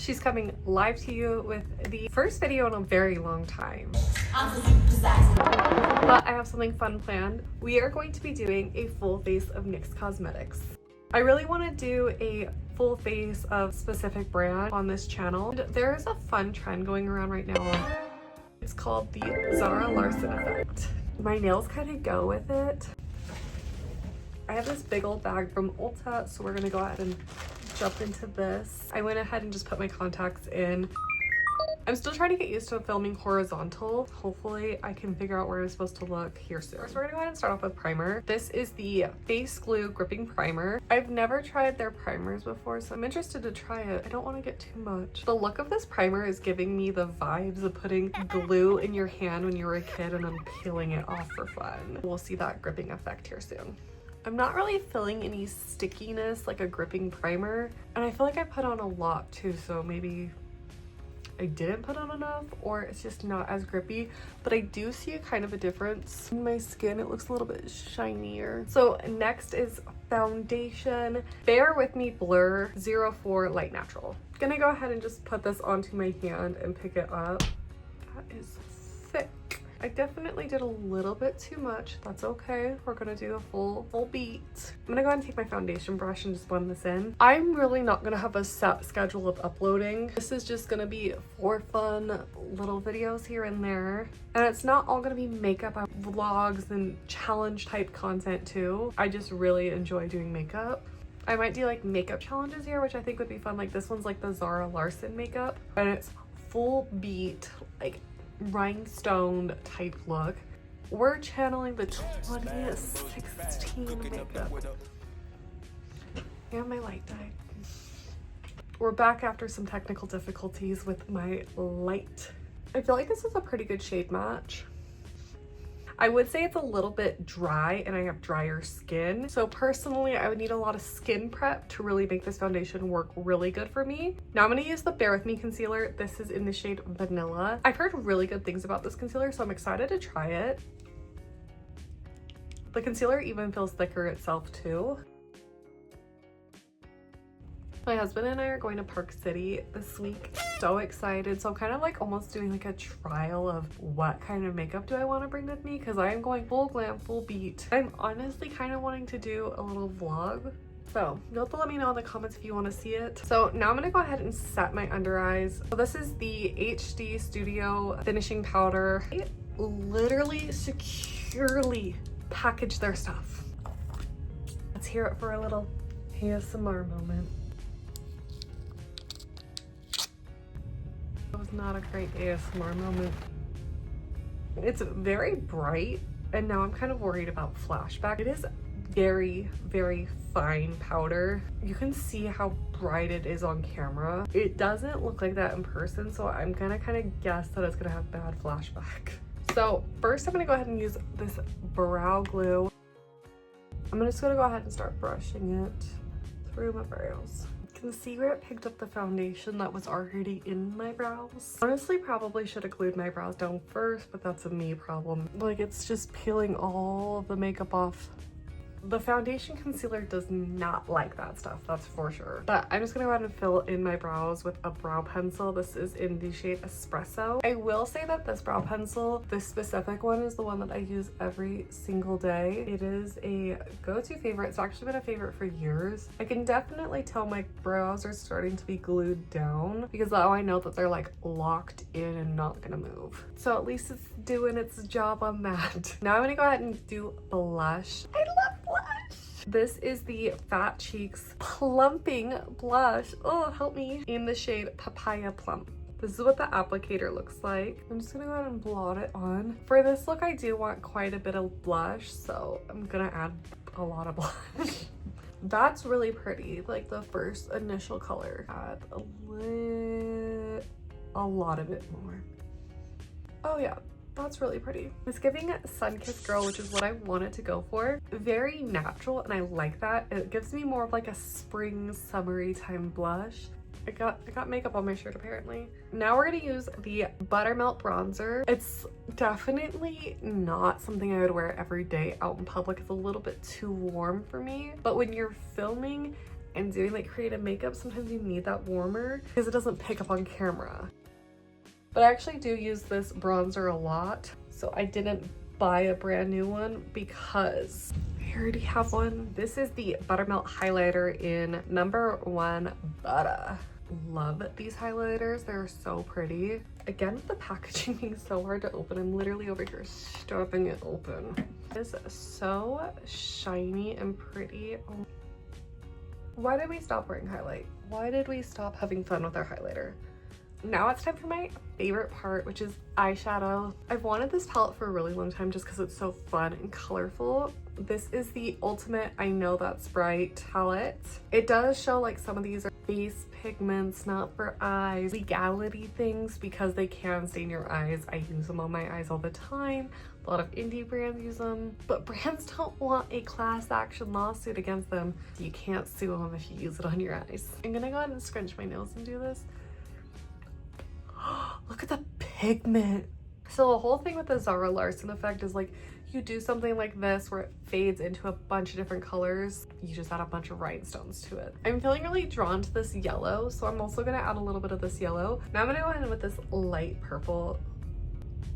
She's coming live to you with the first video in a very long time. But I have something fun planned. We are going to be doing a full face of NYX cosmetics. I really want to do a full face of specific brand on this channel. And there is a fun trend going around right now. It's called the Zara Larsson effect. My nails kind of go with it. I have this big old bag from Ulta, so we're gonna go ahead and jump into this. I went ahead and just put my contacts in. I'm still trying to get used to filming horizontal. Hopefully I can figure out where I'm supposed to look here soon. So we're gonna go ahead and start off with primer. This is the Face Glue Gripping Primer. I've never tried their primers before, so I'm interested to try it. I don't want to get too much. The look of this primer is giving me the vibes of putting glue in your hand when you were a kid and then peeling it off for fun. We'll see that gripping effect here soon. I'm not really feeling any stickiness like a gripping primer, and I feel like I put on a lot too, so maybe I didn't put on enough or it's just not as grippy, but I do see a kind of a difference in my skin. It looks a little bit shinier. So next is foundation. Bear With Me Blur 04 Light Natural. Gonna go ahead and just put this onto my hand and pick it up. That is thick. I definitely did a little bit too much. That's okay. We're gonna do a full beat. I'm gonna go ahead and take my foundation brush and just blend this in. I'm really not gonna have a set schedule of uploading. This is just gonna be for fun little videos here and there. And it's not all gonna be makeup vlogs and challenge type content too. I just really enjoy doing makeup. I might do like makeup challenges here, which I think would be fun. Like this one's like the Zara Larsson makeup, and it's full beat, like rhinestone type look. We're channeling the 2016 makeup. And my light died. We're back after some technical difficulties with my light. I feel like this is a pretty good shade match. I would say it's a little bit dry and I have drier skin. So personally, I would need a lot of skin prep to really make this foundation work really good for me. Now I'm gonna use the Bear With Me concealer. This is in the shade Vanilla. I've heard really good things about this concealer, so I'm excited to try it. The concealer even feels thicker itself too. My husband and I are going to Park City this week. So excited. So I'm kind of like almost doing like a trial of what kind of makeup do I want to bring with me, because I am going full glam, full beat. I'm honestly kind of wanting to do a little vlog. So you'll have to let me know in the comments if you want to see it. So now I'm going to go ahead and set my under eyes. So this is the HD Studio Finishing Powder. They literally securely package their stuff. Let's hear it for a little ASMR moment. That was not a great ASMR moment. It's very bright, and now I'm kind of worried about flashback. It is very, very fine powder. You can see how bright it is on camera. It doesn't look like that in person, so I'm gonna kind of guess that it's gonna have bad flashback. So first I'm gonna go ahead and use this brow glue. I'm just gonna go ahead and start brushing it through my brows. You can see where it picked up the foundation that was already in my brows. Honestly, probably should have glued my brows down first, but that's a me problem. Like, it's just peeling all of the makeup off. The foundation concealer does not like that stuff, that's for sure. But I'm just gonna go ahead and fill in my brows with a brow pencil. This is in the shade Espresso. I will say that this brow pencil, this specific one, is the one that I use every single day. It is a go-to favorite. It's actually been a favorite for years. I can definitely tell my brows are starting to be glued down, because now I know that they're like locked in and not gonna move. So at least it's doing its job on that. Now I'm gonna go ahead and do blush. I love blush. This is the Fat Cheeks Plumping Blush. Oh, help me. In the shade Papaya Plump. This is what the applicator looks like. I'm just gonna go ahead and blot it on. For this look, I do want quite a bit of blush, so I'm gonna add a lot of blush. That's really pretty. Like the first initial color. Add a lot of it more. Oh yeah. That's really pretty. It's giving Sunkissed Girl, which is what I wanted to go for. Very natural, and I like that. It gives me more of like a spring, summery time blush. I got makeup on my shirt apparently. Now we're gonna use the Buttermelt bronzer. It's definitely not something I would wear every day out in public. It's a little bit too warm for me, but when you're filming and doing like creative makeup, sometimes you need that warmer because it doesn't pick up on camera. But I actually do use this bronzer a lot, so I didn't buy a brand new one because I already have one. This is the Buttermelt highlighter in #1 Butter. Love these highlighters, they're so pretty. Again, with the packaging being so hard to open, I'm literally over here stuffing it open. It's so shiny and pretty. Oh. Why did we stop wearing highlight? Why did we stop having fun with our highlighter? Now it's time for my favorite part, which is eyeshadow. I've wanted this palette for a really long time just because it's so fun and colorful. This is the Ultimate I Know That's Bright palette. It does show like some of these are face pigments, not for eyes, legality things because they can stain your eyes. I use them on my eyes all the time. A lot of indie brands use them, but brands don't want a class action lawsuit against them. You can't sue them if you use it on your eyes. I'm gonna go ahead and scrunch my nose and do this. Look at the pigment. So the whole thing with the Zara Larson effect is like you do something like this where it fades into a bunch of different colors. You just add a bunch of rhinestones to it. I'm feeling really drawn to this yellow, so I'm also gonna add a little bit of this yellow. Now I'm gonna go ahead with this light purple.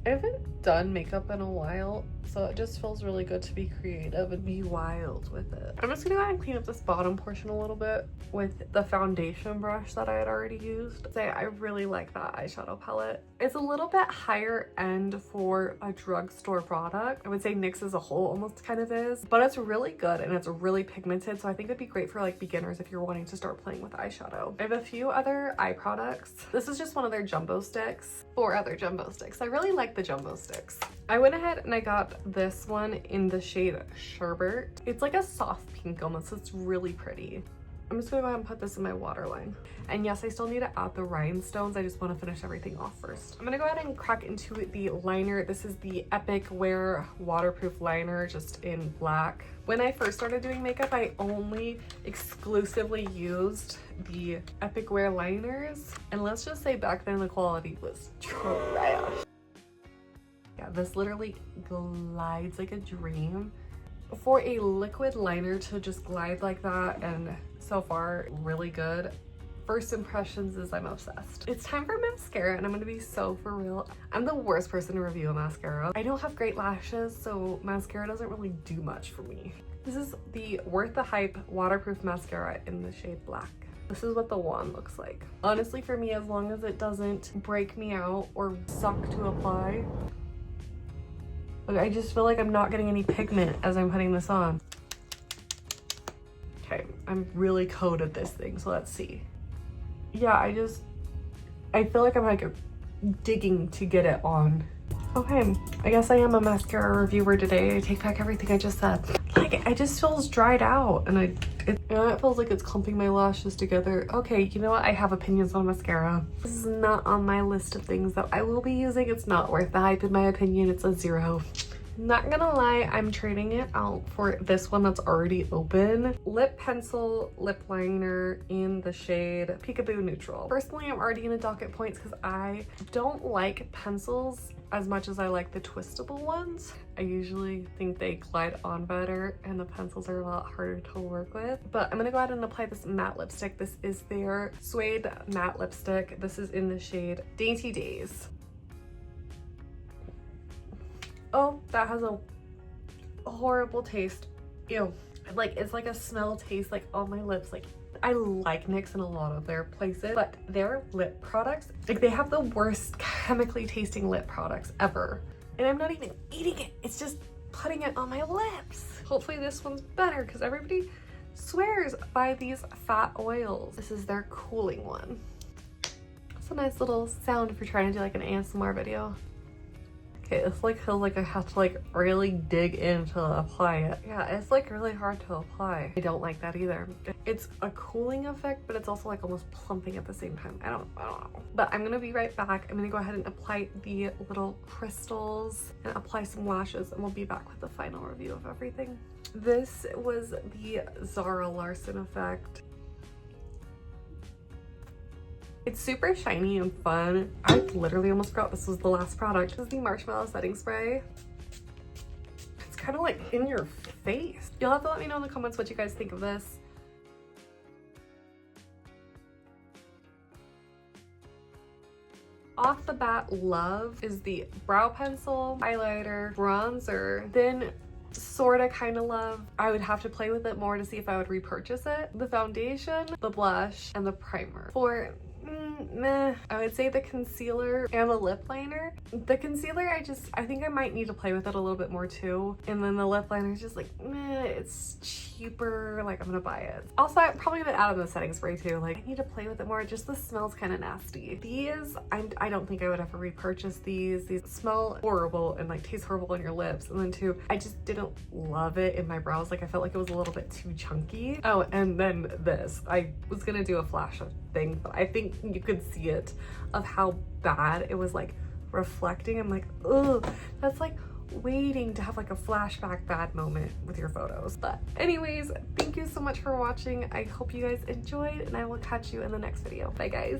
I haven't done makeup in a while, so it just feels really good to be creative and be wild with it. I'm just gonna go ahead and clean up this bottom portion a little bit with the foundation brush that I had already used. I really like that eyeshadow palette. It's a little bit higher end for a drugstore product. I would say NYX as a whole almost kind of is, but it's really good and it's really pigmented, so I think it'd be great for like beginners if you're wanting to start playing with eyeshadow. I have a few other eye products. This is just one of their jumbo sticks. 4 other jumbo sticks. I really like the jumbo sticks. I went ahead and I got this one in the shade Sherbet. It's like a soft pink almost. It's really pretty. I'm just gonna go ahead and put this in my waterline. And yes, I still need to add the rhinestones. I just want to finish everything off first. I'm gonna go ahead and crack into the liner. This is the Epic Wear waterproof liner, just in black. When I first started doing makeup, I only exclusively used the Epic Wear liners. And let's just say back then the quality was trash. Yeah, this literally glides like a dream. For a liquid liner to just glide like that, and so far really good. First impressions is I'm obsessed. It's time for mascara, and I'm gonna be so for real. I'm the worst person to review a mascara. I don't have great lashes, so mascara doesn't really do much for me. This is the Worth the Hype waterproof mascara in the shade black. This is what the wand looks like. Honestly, for me, as long as it doesn't break me out or suck to apply. Look, I just feel like I'm not getting any pigment as I'm putting this on. Okay, I'm really coated this thing, so let's see. Yeah, I feel like I'm like digging to get it on. Okay, I guess I am a mascara reviewer today. I take back everything I just said. Like, it just feels dried out, and it feels like it's clumping my lashes together. Okay, you know what? I have opinions on mascara. This is not on my list of things that I will be using. It's not worth the hype in my opinion. It's a 0. Not gonna lie, I'm trading it out for this one that's already open. Lip pencil lip liner in the shade Peekaboo Neutral. Personally, I'm already gonna dock at points because I don't like pencils as much as I like the twistable ones. I usually think they glide on better and the pencils are a lot harder to work with. But I'm gonna go ahead and apply this matte lipstick. This is their Suede matte lipstick. This is in the shade Dainty Days. Oh, that has a horrible taste. Ew. Like, it's like a smell taste like on my lips. Like, I like NYX in a lot of their places, but their lip products, like, they have the worst chemically tasting lip products ever. And I'm not even eating it. It's just putting it on my lips. Hopefully this one's better because everybody swears by these fat oils. This is their cooling one. It's a nice little sound if you're trying to do like an ASMR video. Okay, it's like feels like I have to like really dig in to apply it. Yeah, it's like really hard to apply. I don't like that either. It's a cooling effect, but it's also like almost plumping at the same time. I don't know. But I'm gonna be right back. I'm gonna go ahead and apply the little crystals and apply some lashes, and we'll be back with the final review of everything. This was the Zara Larson effect. It's super shiny and fun. I literally almost forgot this was the last product. This is the Marshmallow Setting Spray. It's kind of like in your face. You'll have to let me know in the comments what you guys think of this. off the bat love is the brow pencil, highlighter, bronzer. Then sorta kinda love, I would have to play with it more to see if I would repurchase it, the foundation, the blush, and the primer. For meh, I would say the concealer and the lip liner. The concealer, I think I might need to play with it a little bit more too. And then the lip liner is just like, meh, it's cheaper, like I'm gonna buy it. Also, I'm probably gonna add in the setting spray too. Like, I need to play with it more. Just the smell's kind of nasty. These, I don't think I would ever repurchase these. These smell horrible and like taste horrible on your lips. And then too, I just didn't love it in my brows. Like, I felt like it was a little bit too chunky. Oh, and then this. I was gonna do a flash thing, but I think you could see it of how bad it was like reflecting. I'm like, ugh, that's like waiting to have like a flashback bad moment with your photos. But anyways, thank you so much for watching. I hope you guys enjoyed, and I will catch you in the next video. Bye guys.